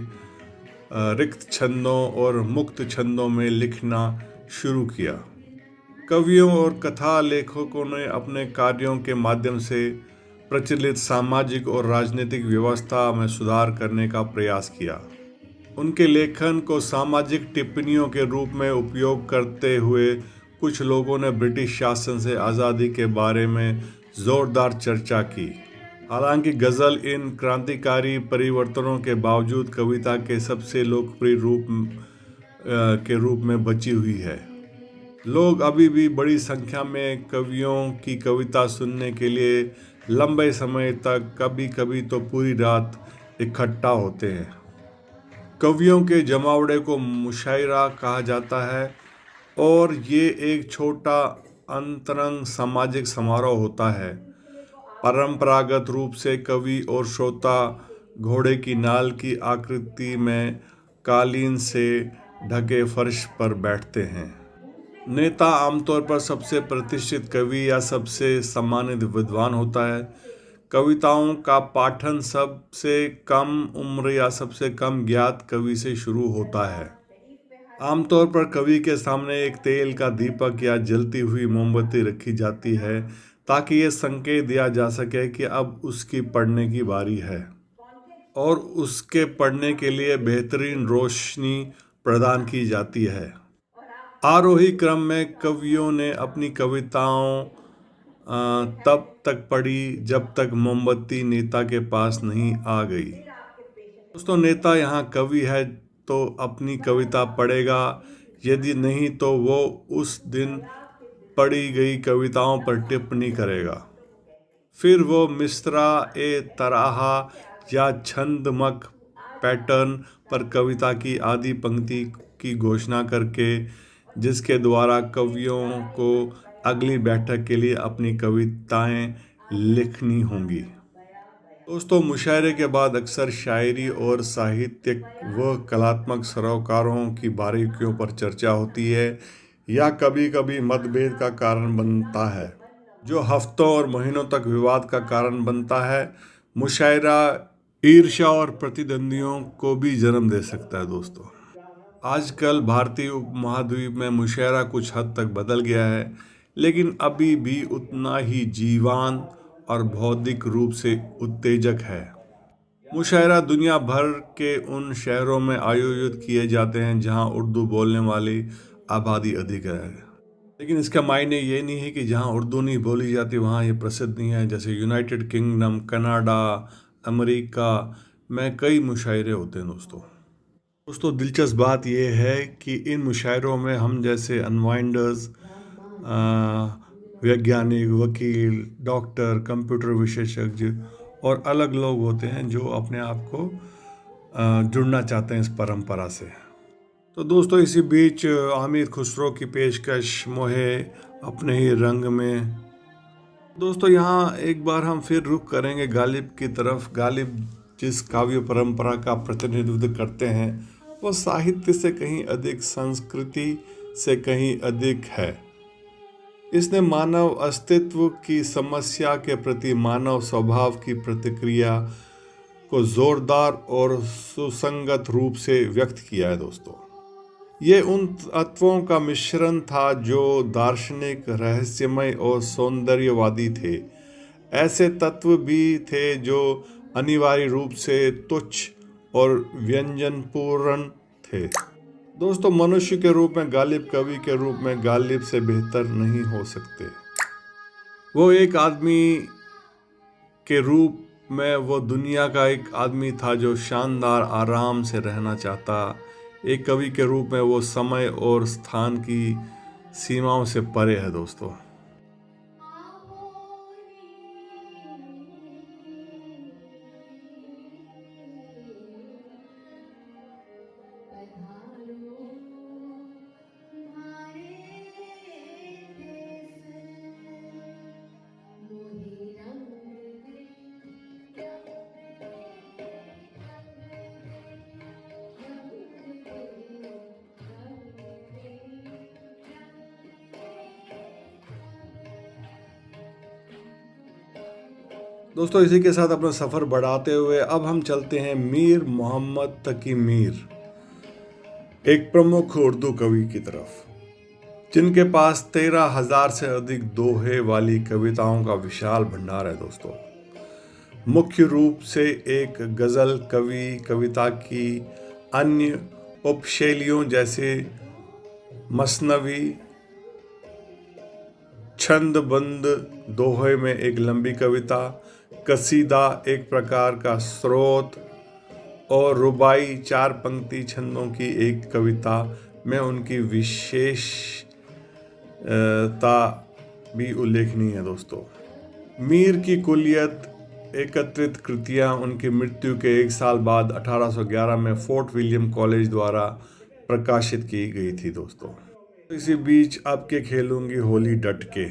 रिक्त छंदों और मुक्त छंदों में लिखना शुरू किया। कवियों और कथा लेखकों ने अपने कार्यों के माध्यम से प्रचलित सामाजिक और राजनीतिक व्यवस्था में सुधार करने का प्रयास किया। उनके लेखन को सामाजिक टिप्पणियों के रूप में उपयोग करते हुए कुछ लोगों ने ब्रिटिश शासन से आज़ादी के बारे में जोरदार चर्चा की। हालांकि गज़ल इन क्रांतिकारी परिवर्तनों के बावजूद कविता के सबसे लोकप्रिय रूप में बची हुई है। लोग अभी भी बड़ी संख्या में कवियों की कविता सुनने के लिए लंबे समय तक, कभी कभी तो पूरी रात इकट्ठा होते हैं। कवियों के जमावड़े को मुशायरा कहा जाता है और ये एक छोटा अंतरंग सामाजिक समारोह होता है। परंपरागत रूप से कवि और श्रोता घोड़े की नाल की आकृति में कालीन से ढके फर्श पर बैठते हैं। नेता आमतौर पर सबसे प्रतिष्ठित कवि या सबसे सम्मानित विद्वान होता है। कविताओं का पाठन सबसे कम उम्र या सबसे कम ज्ञात कवि से शुरू होता है। आमतौर पर कवि के सामने एक तेल का दीपक या जलती हुई मोमबत्ती रखी जाती है ताकि ये संकेत दिया जा सके कि अब उसकी पढ़ने की बारी है और उसके पढ़ने के लिए बेहतरीन रोशनी प्रदान की जाती है। आरोही क्रम में कवियों ने अपनी कविताओं तब तक पढ़ी जब तक मोमबत्ती नेता के पास नहीं आ गई। दोस्तों, नेता यहाँ कवि है तो अपनी कविता पढ़ेगा, यदि नहीं तो वो उस दिन पढ़ी गई कविताओं पर टिप्पणी करेगा। फिर वो मिसरा ए तराहा या छंदमक पैटर्न पर कविता की आधी पंक्ति की घोषणा करके, जिसके द्वारा कवियों को अगली बैठक के लिए अपनी कविताएं लिखनी होंगी। दोस्तों, मुशायरे के बाद अक्सर शायरी और साहित्यिक व कलात्मक सरोकारों की बारीकियों पर चर्चा होती है या कभी कभी मतभेद का कारण बनता है, जो हफ्तों और महीनों तक विवाद का कारण बनता है। मुशायरा ईर्ष्या और प्रतिद्वंदियों को भी जन्म दे सकता है। दोस्तों, आजकल भारतीय उपमहाद्वीप में मुशायरा कुछ हद तक बदल गया है, लेकिन अभी भी उतना ही जीवान और बौद्धिक रूप से उत्तेजक है। मुशायरा दुनिया भर के उन शहरों में आयोजित किए जाते हैं जहां उर्दू बोलने वाली आबादी अधिक है, लेकिन इसका मायने ये नहीं है कि जहां उर्दू नहीं बोली जाती वहां ये प्रसिद्ध नहीं है। जैसे यूनाइटेड किंगडम, कनाडा, अमेरिका में कई मुशायरे होते हैं। दोस्तों, दिलचस्प बात यह है कि इन मुशायरों में हम जैसे अनवाइंडर्स, वैज्ञानिक, वकील, डॉक्टर, कंप्यूटर विशेषज्ञ और अलग लोग होते हैं जो अपने आप को जुड़ना चाहते हैं इस परंपरा से। तो दोस्तों, इसी बीच हामिद खुसरो की पेशकश मोहे अपने ही रंग में। दोस्तों, यहाँ एक बार हम फिर रुख करेंगे गालिब की तरफ। गालिब जिस काव्य परंपरा का प्रतिनिधित्व करते हैं वो साहित्य से कहीं अधिक, संस्कृति से कहीं अधिक है। इसने मानव अस्तित्व की समस्या के प्रति मानव स्वभाव की प्रतिक्रिया को जोरदार और सुसंगत रूप से व्यक्त किया है। दोस्तों, ये उन तत्वों का मिश्रण था जो दार्शनिक, रहस्यमय और सौंदर्यवादी थे। ऐसे तत्व भी थे जो अनिवार्य रूप से तुच्छ और व्यंजनपूर्ण थे। दोस्तों, मनुष्य के रूप में गालिब कवि के रूप में गालिब से बेहतर नहीं हो सकते। वो एक आदमी के रूप में वो दुनिया का एक आदमी था जो शानदार आराम से रहना चाहता। एक कवि के रूप में वो समय और स्थान की सीमाओं से परे है। दोस्तों, दोस्तों इसी के साथ अपना सफ़र बढ़ाते हुए अब हम चलते हैं मीर मोहम्मद तकी मीर, एक प्रमुख उर्दू कवि की तरफ, जिनके पास 13,000 से अधिक दोहे वाली कविताओं का विशाल भंडार है। दोस्तों मुख्य रूप से एक गज़ल कवि कविता की अन्य उपशैलियों जैसे मसनवी, छंदबंद, दोहे में एक लंबी कविता, कसीदा एक प्रकार का स्रोत और रुबाई 4 पंक्ति छंदों की एक कविता में उनकी विशेषता भी उल्लेखनीय है। दोस्तों मीर की कुलियत एकत्रित कृतियां उनकी मृत्यु के 1 साल बाद 1811 में फोर्ट विलियम कॉलेज द्वारा प्रकाशित की गई थी। दोस्तों इसी बीच अब के खेलूंगी होली डट के।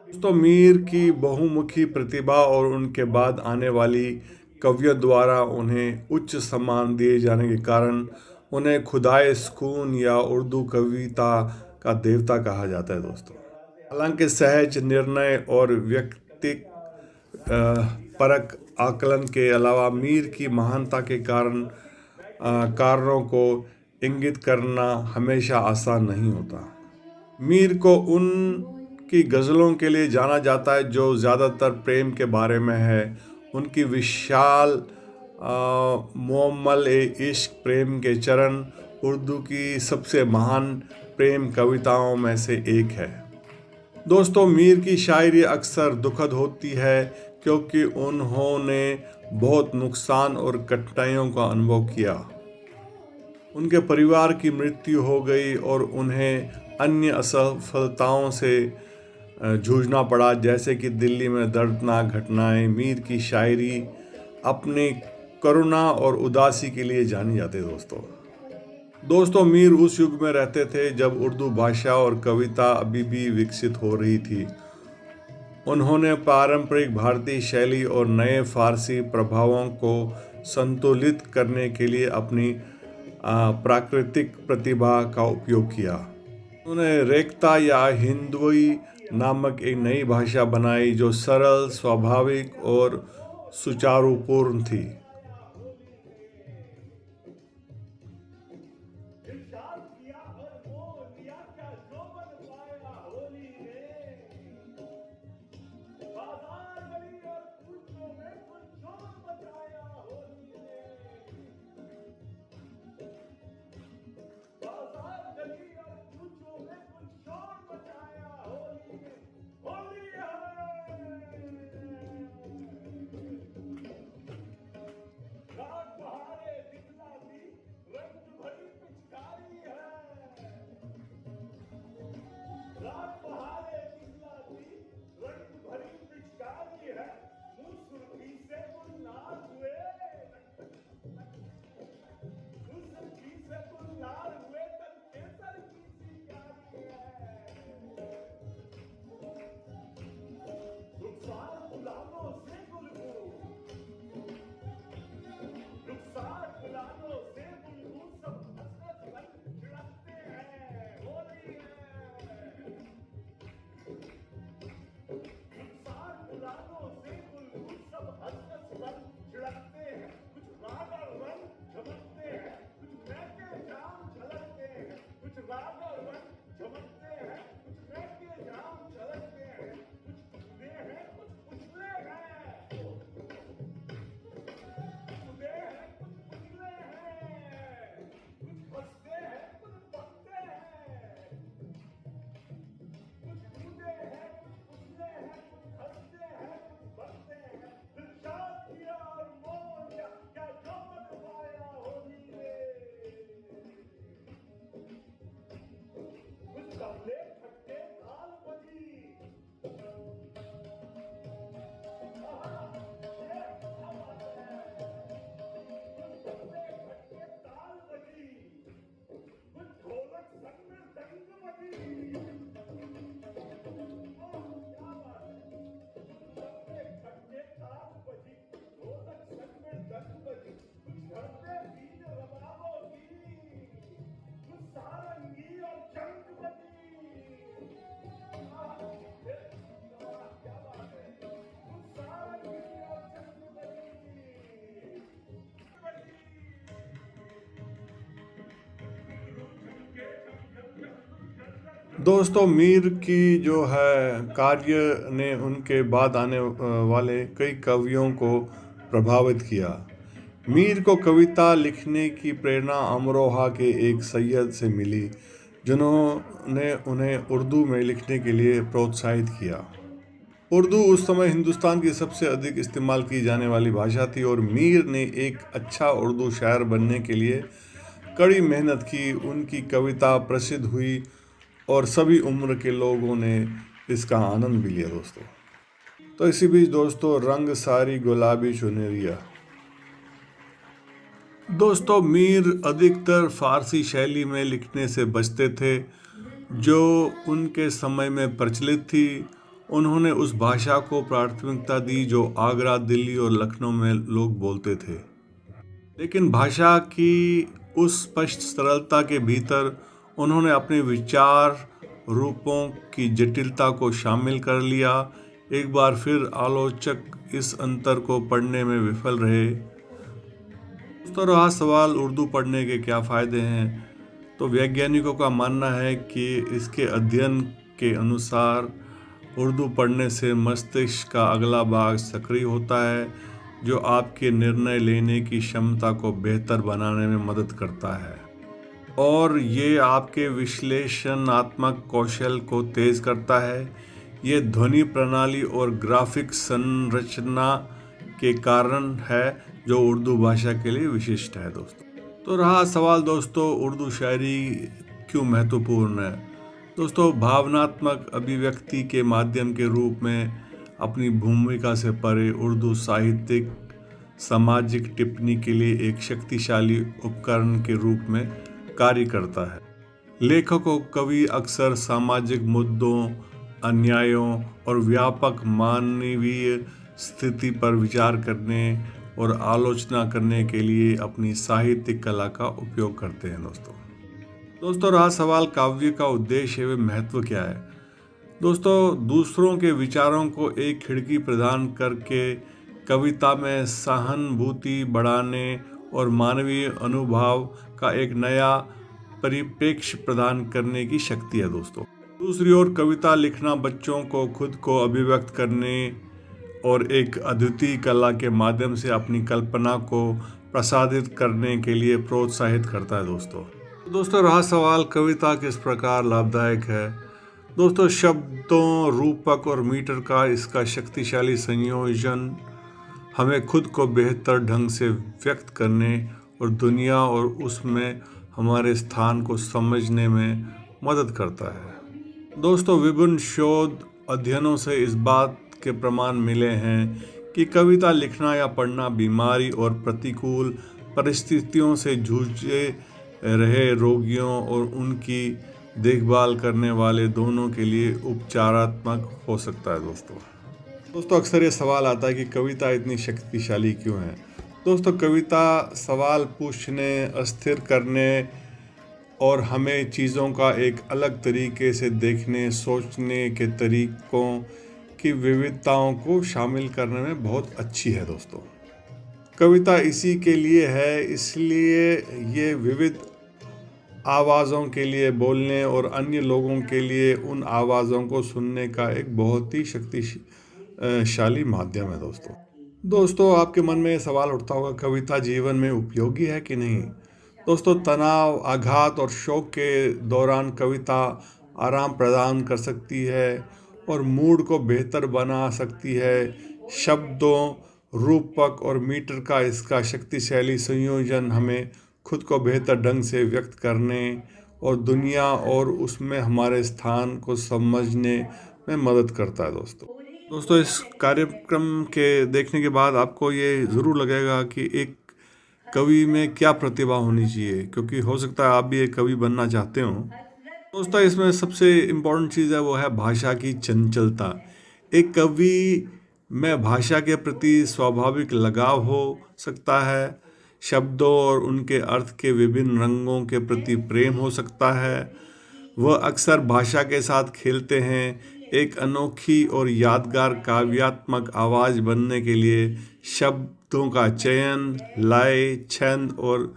दोस्तों मीर की बहुमुखी प्रतिभा और उनके बाद आने वाली कवियों द्वारा उन्हें उच्च सम्मान दिए जाने के कारण उन्हें खुदाए सुकून या उर्दू कविता का देवता कहा जाता है। दोस्तों हालांकि सहज निर्णय और व्यक्तिक परक आकलन के अलावा मीर की महानता के कारणों को इंगित करना हमेशा आसान नहीं होता। मीर को उनकी गज़लों के लिए जाना जाता है जो ज़्यादातर प्रेम के बारे में है। उनकी विशाल मुअम्मल इश्क प्रेम के चरण उर्दू की सबसे महान प्रेम कविताओं में से एक है। दोस्तों मीर की शायरी अक्सर दुखद होती है क्योंकि उन्होंने बहुत नुकसान और कठिनाइयों का अनुभव किया। उनके परिवार की मृत्यु हो गई और उन्हें अन्य असफलताओं से जूझना पड़ा, जैसे कि दिल्ली में दर्दनाक घटनाएं। मीर की शायरी अपनी करुणा और उदासी के लिए जानी जाती है। दोस्तों मीर उस युग में रहते थे जब उर्दू भाषा और कविता अभी भी विकसित हो रही थी। उन्होंने पारंपरिक भारतीय शैली और नए फारसी प्रभावों को संतुलित करने के लिए अपनी प्राकृतिक प्रतिभा का उपयोग किया। उन्होंने रेख्ता या हिंदवी नामक एक नई भाषा बनाई जो सरल, स्वाभाविक और सुचारुपूर्ण थी। इरशाद किया और मोह लिया क्या जोबन पाया होली में। बाजार गली और कूचों में कुछ शोर मचाया होली में। बाजार गली और कूचों में कुछ शोर मचाया होली में। होली है। दोस्तों मीर की जो है कार्य ने उनके बाद आने वाले कई कवियों को प्रभावित किया। मीर को कविता लिखने की प्रेरणा अमरोहा के एक सैयद से मिली, जिन्होंने उन्हें उर्दू में लिखने के लिए प्रोत्साहित किया। उर्दू उस समय हिंदुस्तान की सबसे अधिक इस्तेमाल की जाने वाली भाषा थी और मीर ने एक अच्छा उर्दू शायर बनने के लिए कड़ी मेहनत की। उनकी कविता प्रसिद्ध हुई और सभी उम्र के लोगों ने इसका आनंद भी लिया दोस्तों। तो इसी बीच दोस्तों, रंग सारी गुलाबी चुनरिया। दोस्तों, मीर अधिकतर फारसी शैली में लिखने से बचते थे, जो उनके समय में प्रचलित थी। उन्होंने उस भाषा को प्राथमिकता दी जो आगरा, दिल्ली और लखनऊ में लोग बोलते थे। लेकिन भाषा की उस स्पष्ट सरलता के भीतर उन्होंने अपने विचार रूपों की जटिलता को शामिल कर लिया। एक बार फिर आलोचक इस अंतर को पढ़ने में विफल रहे। तो रहा सवाल उर्दू पढ़ने के क्या फ़ायदे हैं। तो वैज्ञानिकों का मानना है कि इसके अध्ययन के अनुसार उर्दू पढ़ने से मस्तिष्क का अगला भाग सक्रिय होता है, जो आपके निर्णय लेने की क्षमता को बेहतर बनाने में मदद करता है और ये आपके विश्लेषणात्मक कौशल को तेज करता है। ये ध्वनि प्रणाली और ग्राफिक संरचना के कारण है जो उर्दू भाषा के लिए विशिष्ट है दोस्तों। तो रहा सवाल दोस्तों, उर्दू शायरी क्यों महत्वपूर्ण है। दोस्तों, भावनात्मक अभिव्यक्ति के माध्यम के रूप में अपनी भूमिका से परे उर्दू साहित्यिक सामाजिक टिप्पणी के लिए एक शक्तिशाली उपकरण के रूप में कार्य करता है। लेखक और कवि अक्सर सामाजिक मुद्दों, अन्यायों और व्यापक मानवीय स्थिति पर विचार करने और आलोचना करने के लिए अपनी साहित्यिक कला का उपयोग करते हैं दोस्तों, रहा सवाल काव्य का उद्देश्य व महत्व क्या है। दोस्तों, दूसरों के विचारों को एक खिड़की प्रदान करके कविता में सहानुभूति बढ़ाने और मानवीय अनुभव का एक नया परिप्रेक्ष्य प्रदान करने की शक्ति है दोस्तों। दूसरी ओर कविता लिखना बच्चों को खुद को अभिव्यक्त करने और एक अद्वितीय कला के माध्यम से अपनी कल्पना को प्रसारित करने के लिए प्रोत्साहित करता है दोस्तों, रहा सवाल कविता किस प्रकार लाभदायक है। दोस्तों, शब्दों, रूपक और मीटर का इसका शक्तिशाली संयोजन हमें खुद को बेहतर ढंग से व्यक्त करने और दुनिया और उसमें हमारे स्थान को समझने में मदद करता है दोस्तों। विभिन्न शोध अध्ययनों से इस बात के प्रमाण मिले हैं कि कविता लिखना या पढ़ना बीमारी और प्रतिकूल परिस्थितियों से जूझे रहे रोगियों और उनकी देखभाल करने वाले दोनों के लिए उपचारात्मक हो सकता है दोस्तों, अक्सर ये सवाल आता है कि कविता इतनी शक्तिशाली क्यों है। दोस्तों, कविता सवाल पूछने, अस्थिर करने और हमें चीज़ों का एक अलग तरीके से देखने, सोचने के तरीकों की विविधताओं को शामिल करने में बहुत अच्छी है दोस्तों। कविता इसी के लिए है, इसलिए ये विविध आवाज़ों के लिए बोलने और अन्य लोगों के लिए उन आवाज़ों को सुनने का एक बहुत ही शक्तिशाली माध्यम है दोस्तों, आपके मन में सवाल उठता होगा, कविता जीवन में उपयोगी है कि नहीं। दोस्तों, तनाव, आघात और शोक के दौरान कविता आराम प्रदान कर सकती है और मूड को बेहतर बना सकती है। शब्दों, रूपक और मीटर का इसका शक्तिशाली संयोजन हमें खुद को बेहतर ढंग से व्यक्त करने और दुनिया और उसमें हमारे स्थान को समझने में मदद करता है दोस्तों, इस कार्यक्रम के देखने के बाद आपको ये ज़रूर लगेगा कि एक कवि में क्या प्रतिभा होनी चाहिए, क्योंकि हो सकता है आप भी एक कवि बनना चाहते हो दोस्तों। इसमें सबसे इम्पोर्टेंट चीज़ है वो है भाषा की चंचलता। एक कवि में भाषा के प्रति स्वाभाविक लगाव हो सकता है, शब्दों और उनके अर्थ के विभिन्न रंगों के प्रति प्रेम हो सकता है। वह अक्सर भाषा के साथ खेलते हैं। एक अनोखी और यादगार काव्यात्मक आवाज़ बनने के लिए शब्दों का चयन, लय, छंद और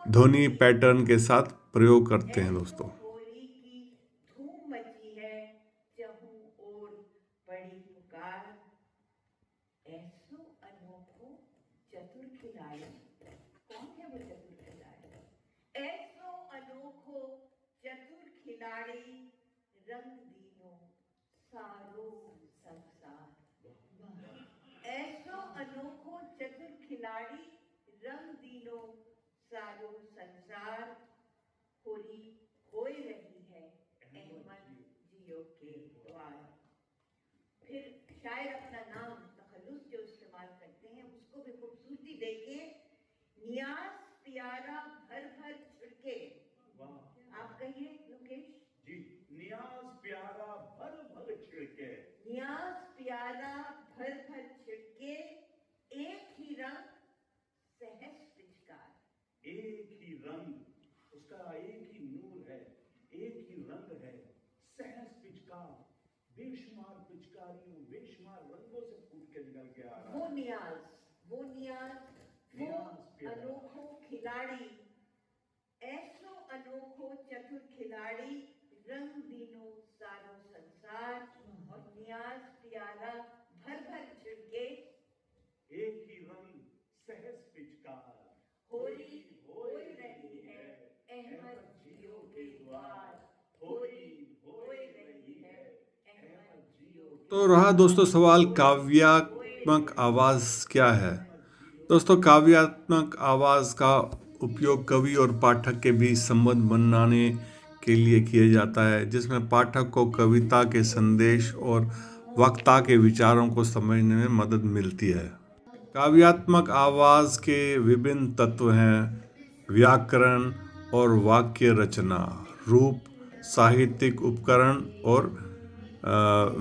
ध्वनि पैटर्न के साथ प्रयोग करते हैं दोस्तों। होली की धूम मची ऐसो अनोखो चतुर खिलाड़ी, कौन है वो चतुर खिलाड़ी? ऐसो अनोखो चतुर खिलाड़ी, रंग दीनो सारो संसार। ऐसो अनोखो चतुर खिलाड़ी, रंग दीनो सारो संसार। होली होए रही है अहमद जियो के द्वार। फिर शायर अपना नाम तखल्लुस जो इस्तेमाल करते हैं उसको भी खूबसूरती देखिए। नियाज प्यारा भर भर छिड़के, वाह आप कहिए लोकेश। जी, नियाज प्यारा भर भर छिड़के, नियाज प्यारा भर भर छिड़के, एक ही रंग सहज पिचकार। एक ही रंग, उसका एक ही नूर है, एक ही रंग है, सहज पिचकार, बेशुमार पिचकारियों, बेशुमार रंगों से फूट के निकल के आ रहा वो है। नियाज, वो नियाज, वो नियाज प्यारा। अनोखो खिलाड़ी, ऐसो अनोखो चतुर खिलाड़ी, रंग दीनो सारो संसार। और नियाज प्यारा भर भर छिड़के, एक ही रंग सहज पिचकार, होली होए रही है अहमद जियो के द्वार। होली होए रही है अहमद जियो के तो रहा दोस्तों सवाल, काव्यात्मक आवाज़ क्या है। दोस्तों, काव्यात्मक आवाज़ का उपयोग कवि और पाठक के बीच संबंध बनाने के लिए किया जाता है, जिसमें पाठक को कविता के संदेश और वक्ता के विचारों को समझने में मदद मिलती है। काव्यात्मक आवाज़ के विभिन्न तत्व हैं: व्याकरण और वाक्य रचना, रूप, साहित्यिक उपकरण और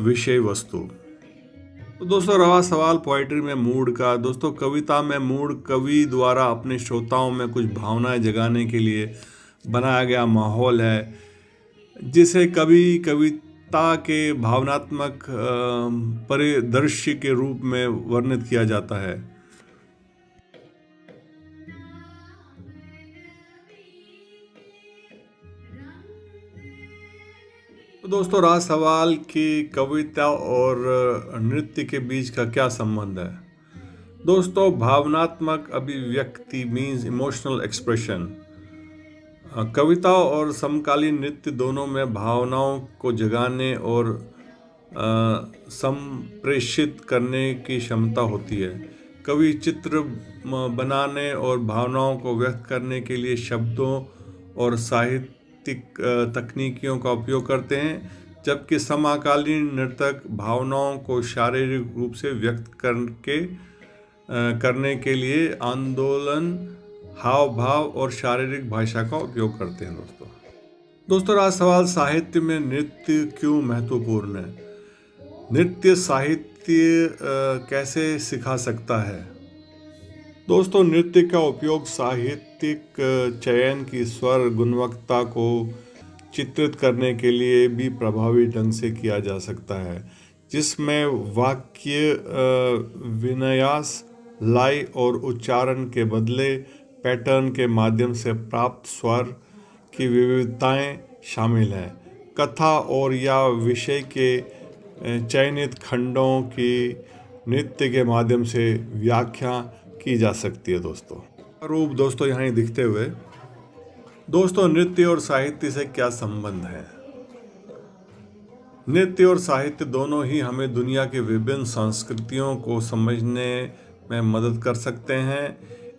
विषय वस्तु। तो दोस्तों रहा सवाल पोइट्री में मूड का। दोस्तों, कविता में मूड कवि द्वारा अपने श्रोताओं में कुछ भावनाएं जगाने के लिए बनाया गया माहौल है, जिसे कवि कविता के भावनात्मक परिदृश्य के रूप में वर्णित किया जाता है। तो दोस्तों रहा सवाल कि कविता और नृत्य के बीच का क्या संबंध है। दोस्तों, भावनात्मक अभिव्यक्ति मीन्स इमोशनल एक्सप्रेशन। कविता और समकालीन नृत्य दोनों में भावनाओं को जगाने और संप्रेषित करने की क्षमता होती है। कवि चित्र बनाने और भावनाओं को व्यक्त करने के लिए शब्दों और साहित्यिक तकनीकों का उपयोग करते हैं, जबकि समकालीन नर्तक भावनाओं को शारीरिक रूप से व्यक्त करने के लिए आंदोलन, हाव भाव और शारीरिक भाषा का उपयोग करते हैं। दोस्तों रहा सवाल, साहित्य में नृत्य क्यों महत्वपूर्ण है। नृत्य साहित्य कैसे सिखा सकता है। दोस्तों, नृत्य का उपयोग साहित्यिक चयन की स्वर गुणवत्ता को चित्रित करने के लिए भी प्रभावी ढंग से किया जा सकता है, जिसमें वाक्य विन्यास, लय और उच्चारण के बदले पैटर्न के माध्यम से प्राप्त स्वर की विविधताएं शामिल हैं। कथा और या विषय के चयनित खंडों की नृत्य के माध्यम से व्याख्या की जा सकती है। रूप दोस्तों यहाँ दिखते हुए। दोस्तों, नृत्य और साहित्य से क्या संबंध है। नृत्य और साहित्य दोनों ही हमें दुनिया के विभिन्न संस्कृतियों को समझने में मदद कर सकते हैं।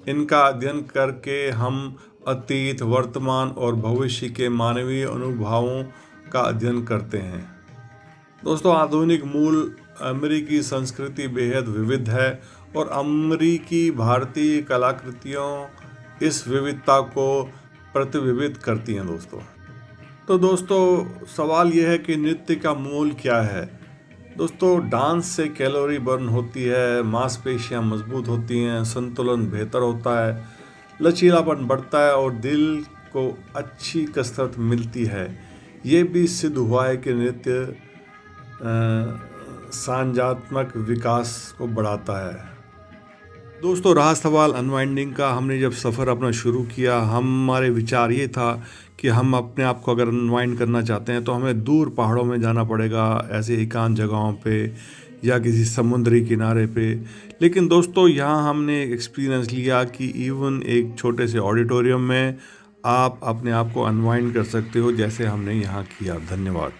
इनका अध्ययन करके हम अतीत, वर्तमान और भविष्य के मानवीय अनुभवों का अध्ययन करते हैं। दोस्तों, आधुनिक मूल अमेरिकी संस्कृति बेहद विविध है और अमेरिकी भारतीय कलाकृतियों इस विविधता को प्रतिबिंबित करती हैं। दोस्तों सवाल यह है कि नृत्य का मूल क्या है। दोस्तों, डांस से कैलोरी बर्न होती है, मांसपेशियां मजबूत होती हैं, संतुलन बेहतर होता है, लचीलापन बढ़ता है और दिल को अच्छी कसरत मिलती है। ये भी सिद्ध हुआ है कि नृत्य सांजात्मक विकास को बढ़ाता है। दोस्तों, रहा सवाल अनवाइंडिंग का। हमने जब सफ़र अपना शुरू किया, हमारे विचार ये था कि हम अपने आप को अगर अनवाइंड करना चाहते हैं तो हमें दूर पहाड़ों में जाना पड़ेगा, ऐसे एकांत जगहों पे, या किसी समुद्री किनारे पे। लेकिन दोस्तों यहाँ हमने एक्सपीरियंस लिया कि इवन एक छोटे से ऑडिटोरियम में आप अपने आप को अनवाइंड कर सकते हो, जैसे हमने यहाँ किया। धन्यवाद।